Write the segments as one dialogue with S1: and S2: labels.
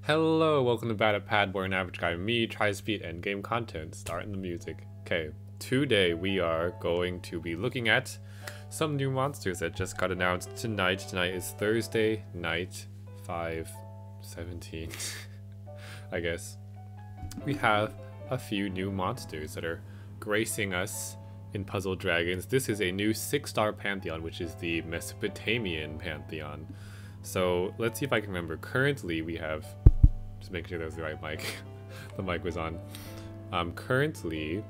S1: Hello, welcome to badatpad, where an average guy, me, tries to beat endgame content. Starting the music. Okay, today we are going to be looking at some new monsters that just got announced tonight. Tonight is Thursday night, 5/17, I guess. We have a few new monsters that are gracing us in Puzzle Dragons. This is a new 6-star Pantheon, which is the Mesopotamian Pantheon. So let's see if I can remember. Currently we have, just make sure that was the right mic. The mic was on. Currently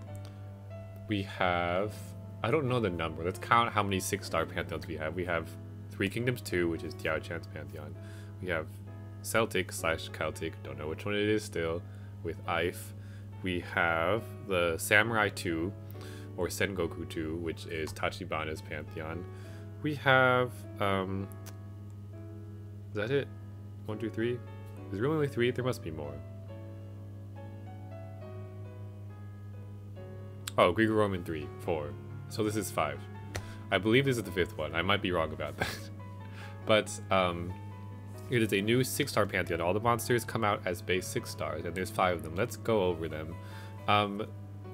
S1: we have, I don't know the number. Let's count how many 6-star Pantheons we have. We have 3 Kingdoms 2, which is Diao Chan's Pantheon. We have Celtic/Celtic, don't know which one it is still, with Ife. We have the Samurai 2, or Sengoku 2, which is Tachibana's Pantheon. We have, is that it? 1, 2, 3? Is there really only 3? There must be more. Oh, Greco-Roman 3, 4. So this is 5. I believe this is the 5th one. I might be wrong about that. But it is a new 6-star Pantheon. All the monsters come out as base 6 stars, and there's 5 of them. Let's go over them.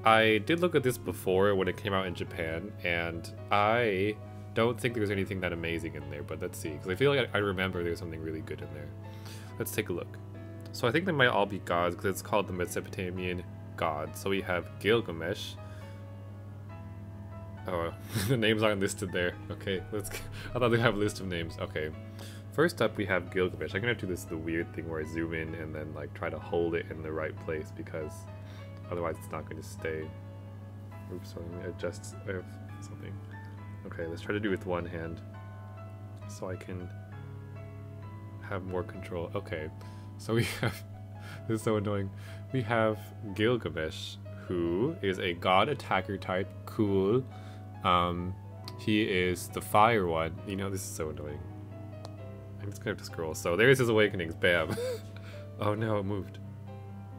S1: I did look at this before when it came out in Japan, and I don't think there's anything that amazing in there, but let's see, because I feel like I remember there's something really good in there. Let's take a look. So I think they might all be gods, because it's called the Mesopotamian god. So we have Gilgamesh. Oh, the names aren't listed there. Okay, I thought they have a list of names. Okay, first up we have Gilgamesh. I'm gonna do this the weird thing where I zoom in and then like try to hold it in the right place, because otherwise it's not going to stay. Oops, so I'm gonna adjust something. Okay, let's try to do it with one hand so I can have more control. Okay, so we have, this is so annoying. We have Gilgamesh, who is a god attacker type. Cool. He is the fire one. You know, this is so annoying. I'm just gonna have to scroll. So there's his awakenings. Bam. Oh no, it moved.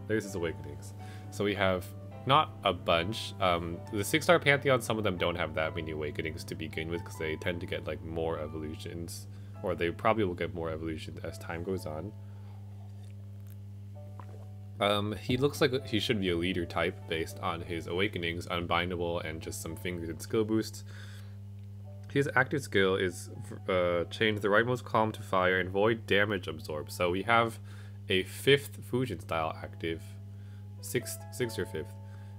S1: There's his awakenings. So we have not a bunch. The 6-star Pantheon, some of them don't have that many awakenings to begin with, because they tend to get like more evolutions, or they probably will get more evolutions as time goes on. He looks like he should be a leader type based on his awakenings, unbindable, and just some fingers and skill boosts. His active skill is change the rightmost column to fire and void damage absorb. So we have a 5th Fusion style active, 6th or 5th.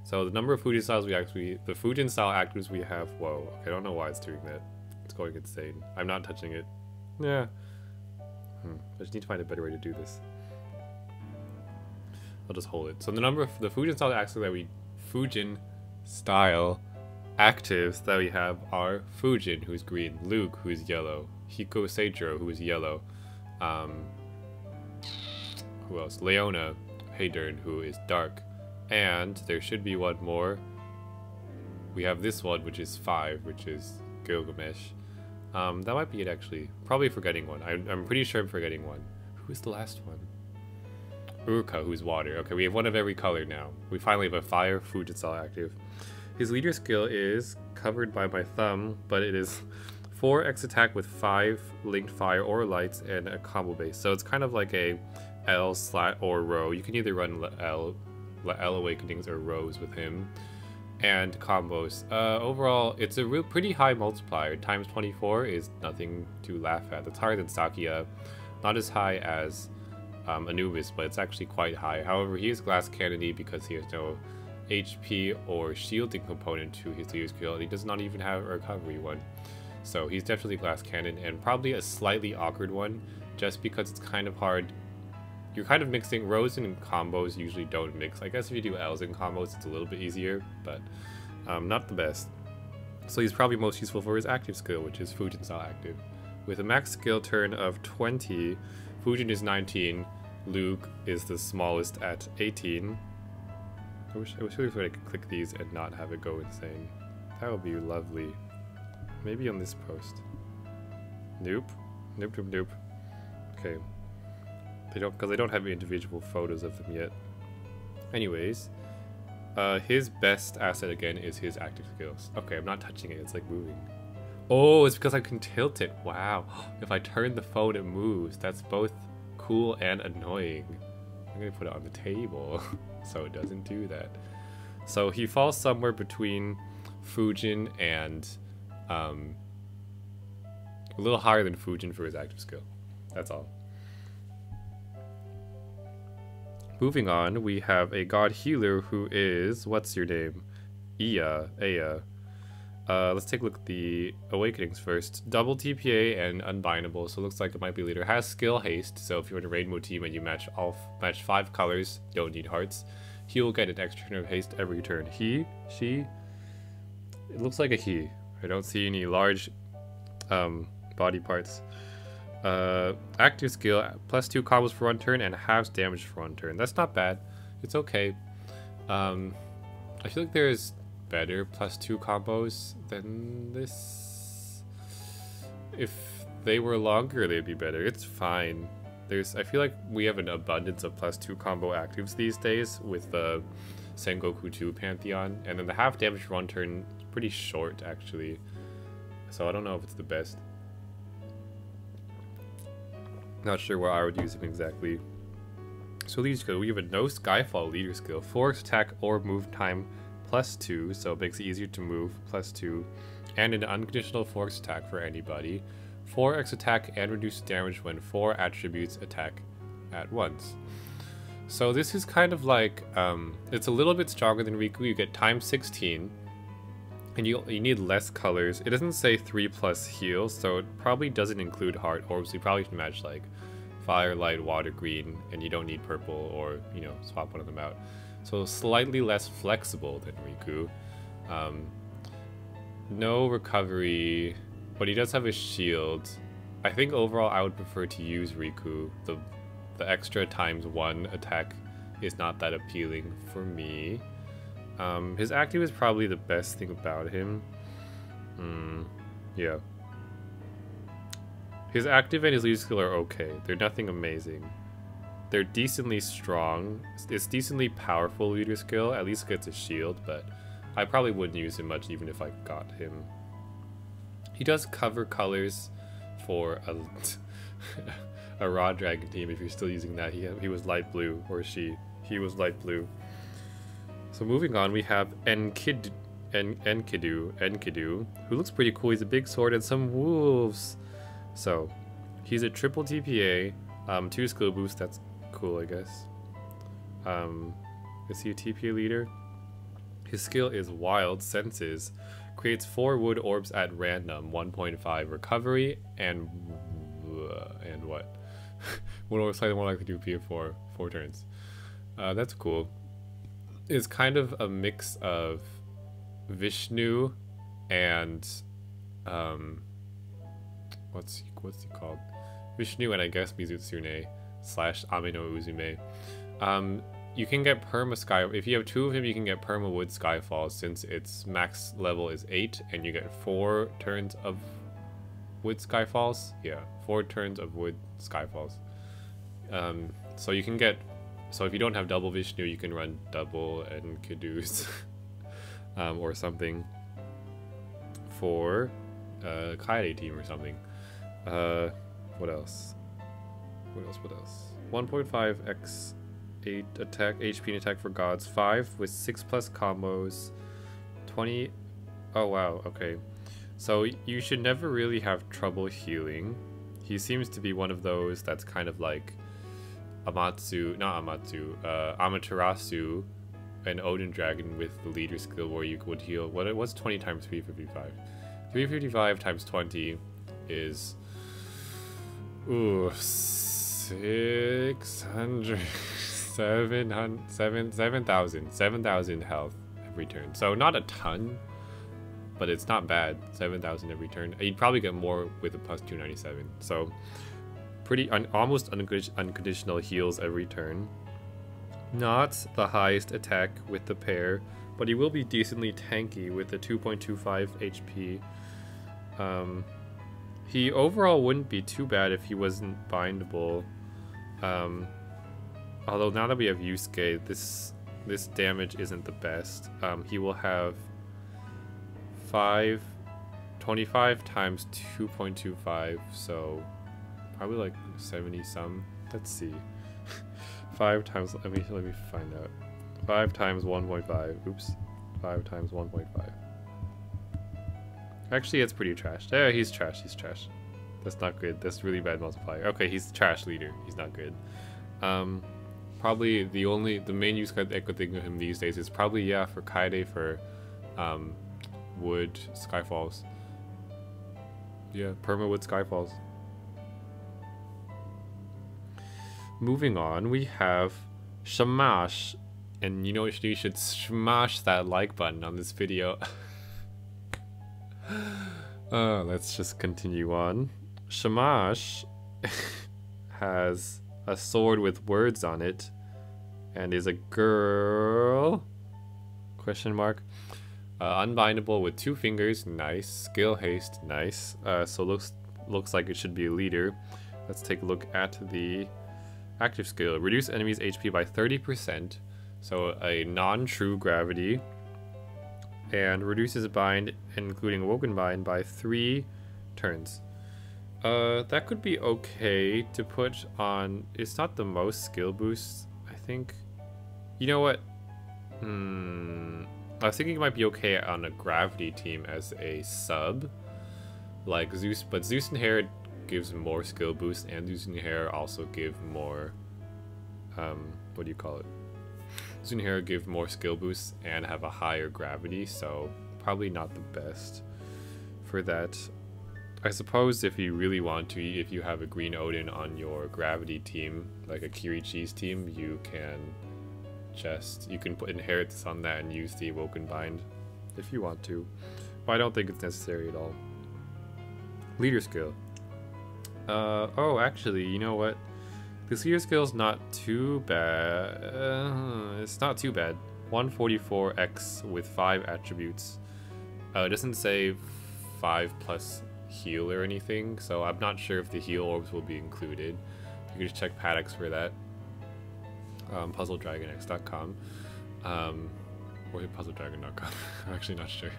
S1: So the number of Fusion styles the Fusion style actives we have, whoa, okay, I don't know why it's doing that. It's going insane. I'm not touching it. Yeah. I just need to find a better way to do this. I'll just hold it. So the number of the Fusion style actives that we have are Fujin, who's green, Luke, who's yellow, Hiko Seijiro, who is yellow, who else? Leona Heydern, who is dark, and there should be one more. We have this one, which is 5, which is Gilgamesh. That might be it, actually. Probably forgetting one. I'm pretty sure I'm forgetting one. Who's the last one? Urka, who's water. Okay, we have one of every color now. We finally have a fire Fusion style active. His leader skill is covered by my thumb, but it is 4x attack with 5 linked fire or lights and a combo base. So it's kind of like a L or row. You can either run L awakenings or rows with him, and combos. Overall, it's a pretty high multiplier. Times 24 is nothing to laugh at. It's higher than Sakia, not as high as Anubis, but it's actually quite high. However, he is glass cannony because he has no HP or shielding component to his leader skill, and he does not even have a recovery one. So he's definitely glass cannon, and probably a slightly awkward one, just because it's kind of hard. You're kind of mixing rows, and combos usually don't mix. I guess if you do L's and combos, it's a little bit easier, but not the best. So he's probably most useful for his active skill, which is Fujin style active. With a max skill turn of 20, Fujin is 19, Luke is the smallest at 18. I wish I could click these and not have it go insane. That would be lovely. Maybe on this post. Nope. Nope. Okay. Because they don't have individual photos of them yet. Anyways, his best asset again is his active skills. Okay, I'm not touching it. It's like moving. Oh, it's because I can tilt it. Wow. If I turn the phone, it moves. That's both cool and annoying. I'm gonna put it on the table so it doesn't do that. So he falls somewhere between Fujin and a little higher than Fujin for his active skill. That's all. Moving on, we have a god healer who is, what's your name? Aya. Let's take a look at the awakenings first. Double TPA and unbindable, so it looks like it might be leader. Has skill haste, so if you're in a rainbow team and you match 5 colors, don't need hearts, he will get an extra turn of haste every turn. He, she, it looks like a he. I don't see any large body parts. Active skill, +2 combos for 1 turn and halves damage for 1 turn. That's not bad. It's okay. I feel like there's better +2 combos than this. If they were longer, they'd be better. It's fine. I feel like we have an abundance of +2 combo actives these days with the Sengoku 2 Pantheon, and then the half damage for 1 turn is pretty short actually. So I don't know if it's the best. Not sure what I would use him exactly. So leader skill, we have a no Skyfall leader skill. Force attack or move time +2, so it makes it easier to move, +2. And an unconditional force attack for anybody. 4x attack and reduce damage when 4 attributes attack at once. So this is kind of like, it's a little bit stronger than Riku. You get times 16. And you need less colors. It doesn't say 3+ heal, so it probably doesn't include heart orbs. You probably can match like fire, light, water, green, and you don't need purple, or you know, swap one of them out. So slightly less flexible than Riku. No recovery, but he does have a shield. I think overall I would prefer to use Riku. The extra ×1 attack is not that appealing for me. His active is probably the best thing about him. Yeah. His active and his leader skill are okay. They're nothing amazing. They're decently strong. It's decently powerful leader skill. At least gets a shield, but I probably wouldn't use him much even if I got him. He does cover colors for a raw dragon team if you're still using that. He was light blue, or he was light blue. So moving on, we have Enkidu, who looks pretty cool. He's a big sword and some wolves. So he's a triple TPA, 2 skill boost. That's cool, I guess. Is he a TPA leader? His skill is Wild Senses. Creates 4 wood orbs at random, 1.5 recovery, and what? One orb slightly more likely to do for 4 turns. That's cool. It's kind of a mix of Vishnu and what's he called? Vishnu and I guess Mizutsune / Amino Uzume. You can get perma sky. If you have 2 of him, you can get perma wood Skyfall, since its max level is 8 and you get 4 turns of wood Skyfalls. Yeah, 4 turns of wood Skyfalls. So you can get. So if you don't have double Vishnu, you can run double Enkidus or something for a Kaede team or something. What else? 1.5x 8 attack, HP and attack for gods. 5 with 6+ combos. 20. Oh wow, okay. So you should never really have trouble healing. He seems to be one of those that's kind of like Amaterasu and Odin Dragon with the leader skill, where you would heal. What it was 20 times 355. 355 times 20 is 600, 7,000 health every turn. So not a ton, but it's not bad. 7,000 every turn. You'd probably get more with a +297. So pretty almost unconditional heals every turn. Not the highest attack with the pair, but he will be decently tanky with the 2.25 HP. He overall wouldn't be too bad if he wasn't bindable. Although now that we have Yusuke, this damage isn't the best. He will have 25 times 2.25, so probably like 70 some. Let's see. 5 times, let me find out. 5 times 1.5. Oops. 5 times 1.5. Actually, it's pretty trash. Yeah, he's trash. He's trash. That's not good. That's really bad multiplier. Okay, he's trash leader. He's not good. Probably the main use card I could think of him these days is probably, yeah, for Kaede for Wood Skyfalls. Yeah, Permawood Skyfalls. Moving on, we have Shamash. And you know, you should smash that like button on this video. Let's just continue on. Shamash has a sword with words on it and is a girl? Question mark. Unbindable with 2 fingers, nice. Skill haste, nice. So looks like it should be a leader. Let's take a look at the active skill. Reduce enemies' HP by 30%. So a non-true gravity. And reduces bind, including woken bind, by 3 turns. That could be okay to put on. It's not the most skill boost, I think. You know what? I was thinking it might be okay on a gravity team as a sub, like Zeus. But Zeus and Hera gives more skill boost, and Zeus and Hera also give more. What do you call it? Zeus and Hera give more skill boosts and have a higher gravity, so probably not the best for that. I suppose if you really want to, if you have a Green Odin on your gravity team, like a Kirichi's team, you can inherit this on that and use the Awoken Bind if you want to. But I don't think it's necessary at all. Leader skill. Oh, actually, you know what? This leader skill is not too bad. It's not too bad. 144x with 5 attributes. It doesn't say 5 plus heal or anything, so I'm not sure if the heal orbs will be included. You can just check Paddocks for that. PuzzleDragonX.com. Or PuzzleDragon.com. I'm actually not sure.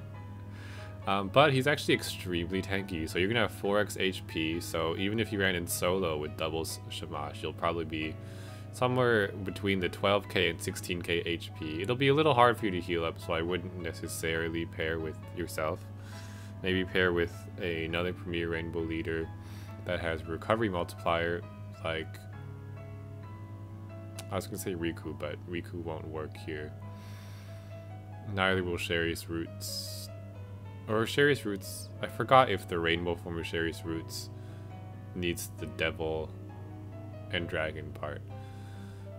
S1: But he's actually extremely tanky, so you're gonna have 4x HP, so even if you ran in solo with doubles Shamash, you'll probably be somewhere between the 12k and 16k HP. It'll be a little hard for you to heal up, so I wouldn't necessarily pair with yourself. Maybe pair with another Premier Rainbow leader that has recovery multiplier, like, I was gonna say Riku, but Riku won't work here. Neither will Sherry's Roots. Or Sherry's Roots, I forgot if the rainbow form of Sherry's Roots needs the devil and dragon part.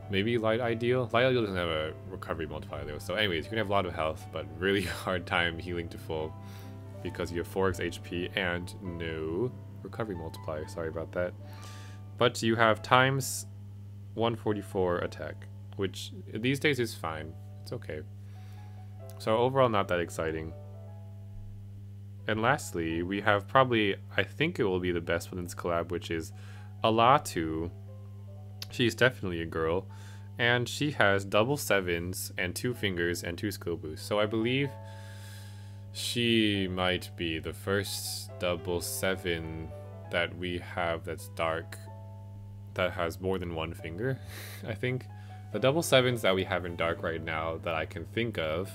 S1: Maybe Light Ideal? Light Ideal doesn't have a recovery multiplier though. So anyways, you're gonna have a lot of health, but really hard time healing to full because you have 4x HP and no recovery multiplier. Sorry about that. But you have times 144 attack, which these days is fine. It's okay. So overall, not that exciting. And lastly, we have probably, I think it will be the best one in this collab, which is Alatu. She's definitely a girl, and she has double 7s and 2 fingers and 2 skill boosts. So I believe she might be the first double 7 that we have that's dark, that has more than 1 finger. I think the double 7s that we have in dark right now that I can think of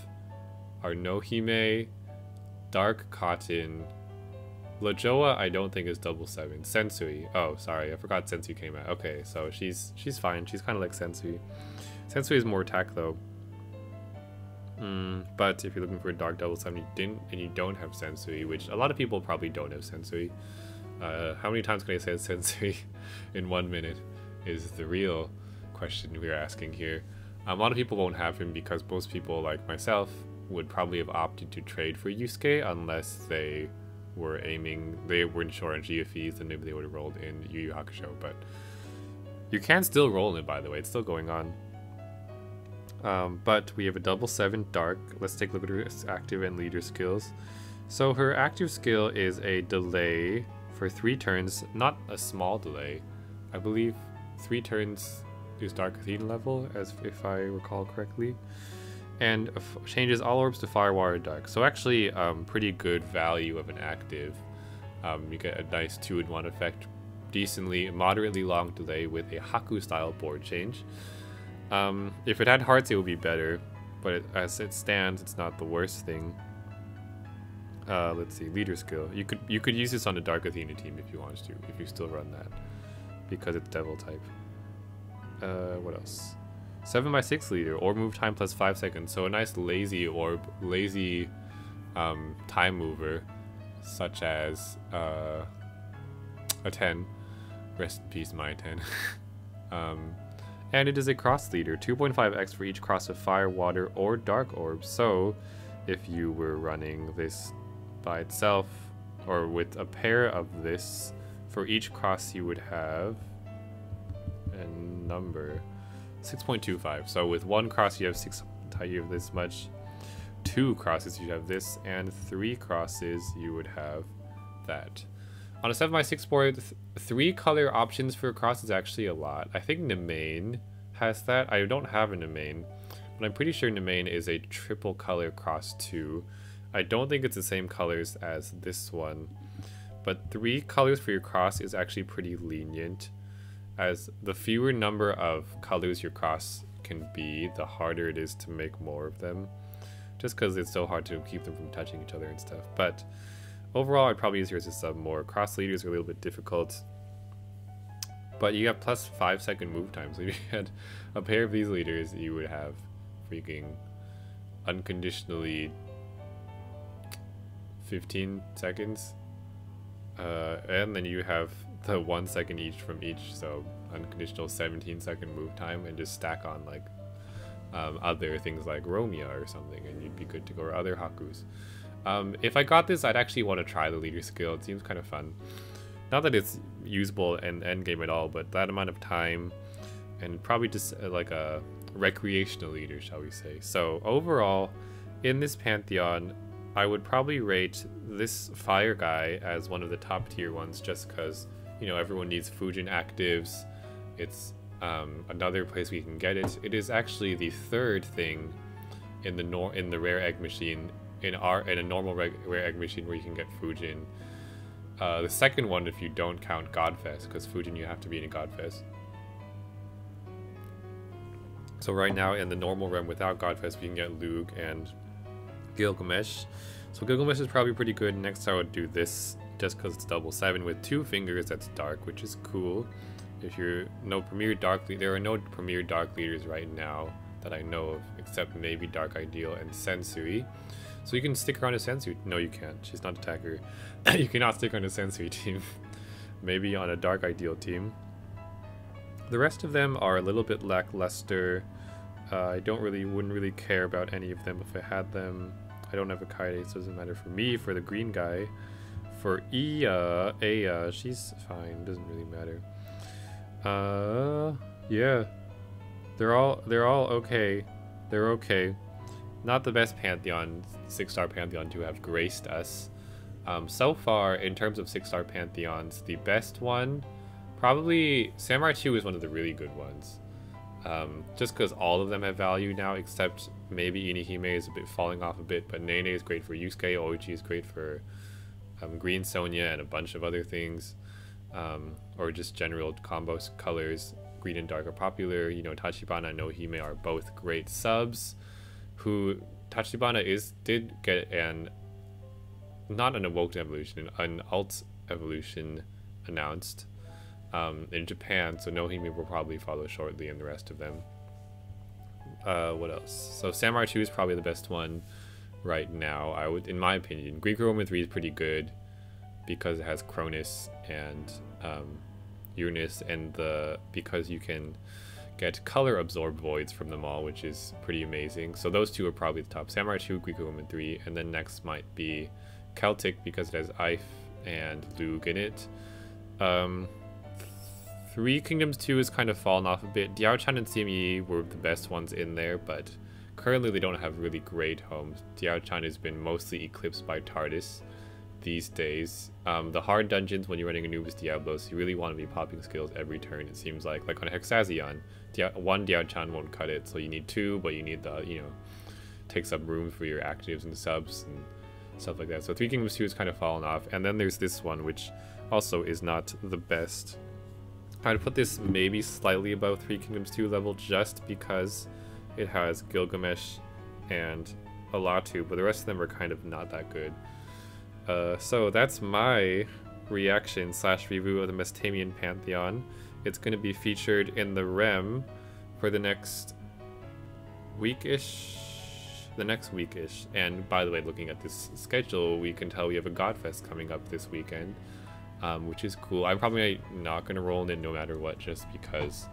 S1: are Nohime, Dark Cotton, Lajoa. I don't think is double 7. Sensui. Oh, sorry, I forgot Sensui came out. Okay, so she's fine. She's kind of like Sensui. Sensui is more attack though. But if you're looking for a dark double 7, you don't have Sensui, which a lot of people probably don't have Sensui. How many times can I say Sensui in 1 minute is the real question we're asking here. A lot of people won't have him because most people, like myself, would probably have opted to trade for Yusuke unless they were weren't sure on GFEs, and maybe they would have rolled in Yu Yu Hakusho. But you can still roll in it, by the way. It's still going on. But we have a double 7 dark. Let's take a look at her active and leader skills. So her active skill is a delay for 3 turns, not a small delay. I believe 3 turns is Dark Athena level, as if I recall correctly. And changes all orbs to Fire, Water, Dark. So actually, pretty good value of an active. You get a nice 2-in-1 effect, moderately long delay with a Haku style board change. If it had hearts, it would be better, but as it stands, it's not the worst thing. Let's see, leader skill. You could use this on the Dark Athena team if you wanted to, if you still run that, because it's devil type. What else? 7x6 leader, orb move time plus 5 seconds. So a nice lazy orb, lazy time mover, such as a 10. Rest in peace, my 10. And it is a cross leader, 2.5x for each cross of fire, water, or dark orbs. So if you were running this by itself, or with a pair of this, for each cross you would have a number 6.25. So with one cross you have you have this much, 2 crosses you have this, and 3 crosses you would have that. On a 7x6 board, 3 color options for a cross is actually a lot. I think Nemain has that. I don't have a Nemain, but I'm pretty sure Nemain is a triple color cross too. I don't think it's the same colors as this one, but 3 colors for your cross is actually pretty lenient, as the fewer number of colors your cross can be, the harder it is to make more of them, just because it's so hard to keep them from touching each other and stuff. But overall, I'd probably use yours to sub more. Cross leaders are a little bit difficult, but you have plus 5 second move time, so if you had a pair of these leaders, you would have freaking unconditionally 15 seconds, and then you have the 1 second each from each, so unconditional 17 second move time, and just stack on like other things like Romia or something, and you'd be good to go, or other Hakus. If I got this, I'd actually want to try the leader skill. It seems kind of fun. Not that it's usable in endgame at all, but that amount of time, and probably just like a recreational leader, shall we say. So overall, in this Pantheon, I would probably rate this fire guy as one of the top tier ones, just because, you know, everyone needs Fujin actives. It's another place we can get it. It is actually the 3rd thing in the rare egg machine, in a normal rare egg machine where you can get Fujin. The 2nd one if you don't count Godfest, because Fujin you have to be in a Godfest. So right now in the normal realm without Godfest we can get Lug and Gilgamesh. So Gilgamesh is probably pretty good. Next I would do this, just because it's double 7 with 2 fingers. That's dark, which is cool. If you're there are no premier dark leaders right now that I know of, except maybe Dark Ideal and Sensui. So you can stick around a Sensui. No, you can't. She's not attacker. You cannot stick on a Sensui team. Maybe on a Dark Ideal team. The rest of them are a little bit lackluster. I wouldn't really care about any of them if I had them. I don't have a Kaide, so it doesn't matter for me. For the green guy, for Aya, she's fine. Doesn't really matter. Yeah, they're all okay. They're okay. Not the best Pantheon, 6-star Pantheon to have graced us. So far, in terms of 6-star Pantheons, the best one, probably Samurai 2 is one of the really good ones. Just because all of them have value now, except maybe Inihime is a bit falling off a bit, but Nene is great for Yusuke, Oichi is great for Green Sonia and a bunch of other things. Or just general combo colors. Green and dark are popular. You know, Tachibana and Nohime are both great subs. Tachibana did get not an evoked evolution, an alt evolution announced in Japan, so Nohime will probably follow shortly, and the rest of them. What else? So Samurai 2 is probably the best one right now, in my opinion. Greek-Roman 3 is pretty good because it has Cronus and Uranus, and because you can get color absorb voids from them all, which is pretty amazing. So those 2 are probably the top. Samurai 2, Greek-Roman 3, and then next might be Celtic because it has Ife and Lug in it. 3 Kingdoms 2 has kind of fallen off a bit. Diao-chan and CME were the best ones in there, but currently they don't have really great homes. Diao-chan has been mostly eclipsed by TARDIS these days. The hard dungeons when you're running Anubis Diablos, you really want to be popping skills every turn, it seems like. Like on Hexazion, one Diao-chan won't cut it, so you need 2, but you need take up room for your actives and subs and stuff like that. So 3 Kingdoms 2 has kind of fallen off, and then there's this one, which also is not the best. I'd put this maybe slightly above Three Kingdoms 2 level just because it has Gilgamesh and Alatu, but the rest of them are kind of not that good. So that's my reaction / review of the Mesopotamian Pantheon. It's going to be featured in the REM for the next weekish. And by the way, looking at this schedule, we can tell we have a Godfest coming up this weekend, which is cool. I'm probably not going to roll in no matter what, just because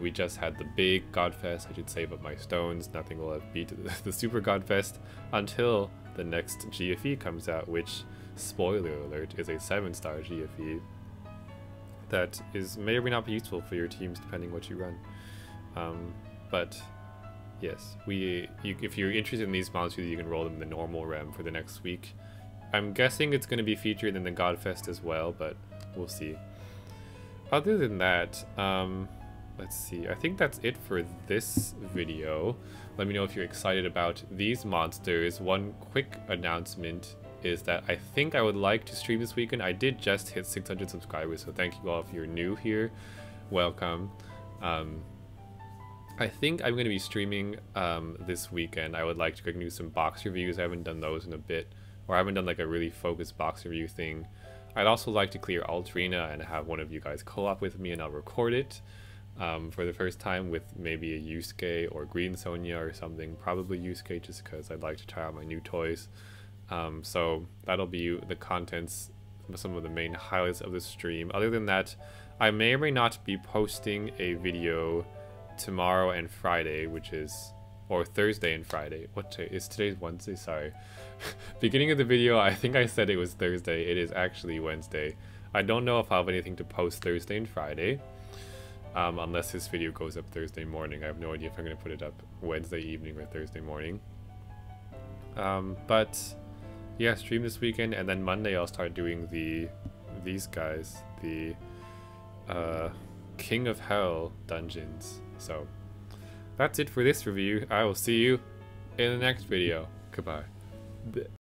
S1: we just had the big Godfest. I should save up my stones. Nothing will beat the Super Godfest until the next GFE comes out, which, spoiler alert, is a 7-star GFE that may or may not be useful for your teams depending what you run. But yes, if you're interested in these monsters, you can roll them in the normal REM for the next week. I'm guessing it's going to be featured in the Godfest as well, but we'll see. Other than that, let's see. I think that's it for this video. Let me know if you're excited about these monsters. One quick announcement is that I think I would like to stream this weekend. I did just hit 600 subscribers, so thank you all if you're new here. Welcome. I think I'm going to be streaming this weekend. I would like to do some box reviews. I haven't done those in a bit, or I haven't done like a really focused box review thing. I'd also like to clear Altrina and have one of you guys co-op with me, and I'll record it for the first time with maybe a Yusuke or Green Sonia or something. Probably Yusuke, just because I'd like to try out my new toys. So that'll be the contents, some of the main highlights of the stream. Other than that, I may or may not be posting a video tomorrow and Friday, or Thursday and Friday. What day is today's Wednesday? Sorry. Beginning of the video, I think I said it was Thursday. It is actually Wednesday. I don't know if I'll have anything to post Thursday and Friday, unless this video goes up Thursday morning. I have no idea if I'm going to put it up Wednesday evening or Thursday morning. But yeah, stream this weekend, and then Monday I'll start doing these guys, the King of Hell dungeons. So that's it for this review. I will see you in the next video. Goodbye.